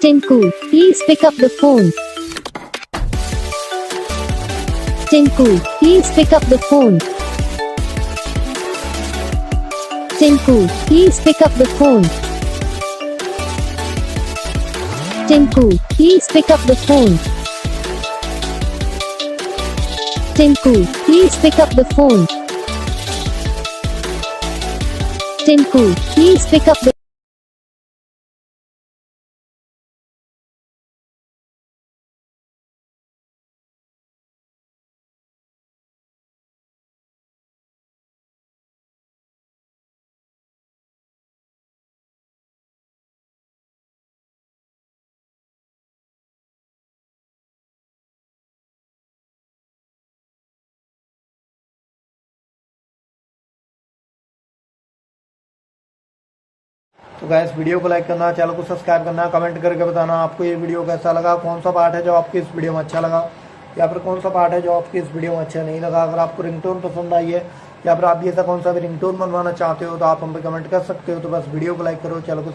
Tinku, please pick up the phone. Tinku, please pick up the phone. Tinku, please pick up the phone. Tinku, please pick up the phone. Tinku, please pick up the phone. Tinku, please pick up the तो guys video को like करना, channel को subscribe करना, comment करके बताना आपको ये video कैसा लगा, कौन सा पार्ट है जो आपको इस वीडियो में अच्छा लगा या फिर कौन सा पार्ट है जो आपको इस वीडियो में अच्छा नहीं लगा। अगर आपको रिंगटोन पसंद आई है या फिर आप ये ऐसा कौन सा भी रिंगटोन बनवाना चाहते हो तो आप हम पे कमेंट कर सकते हो। तो बस वीडियो को लाइक करो, चैनल को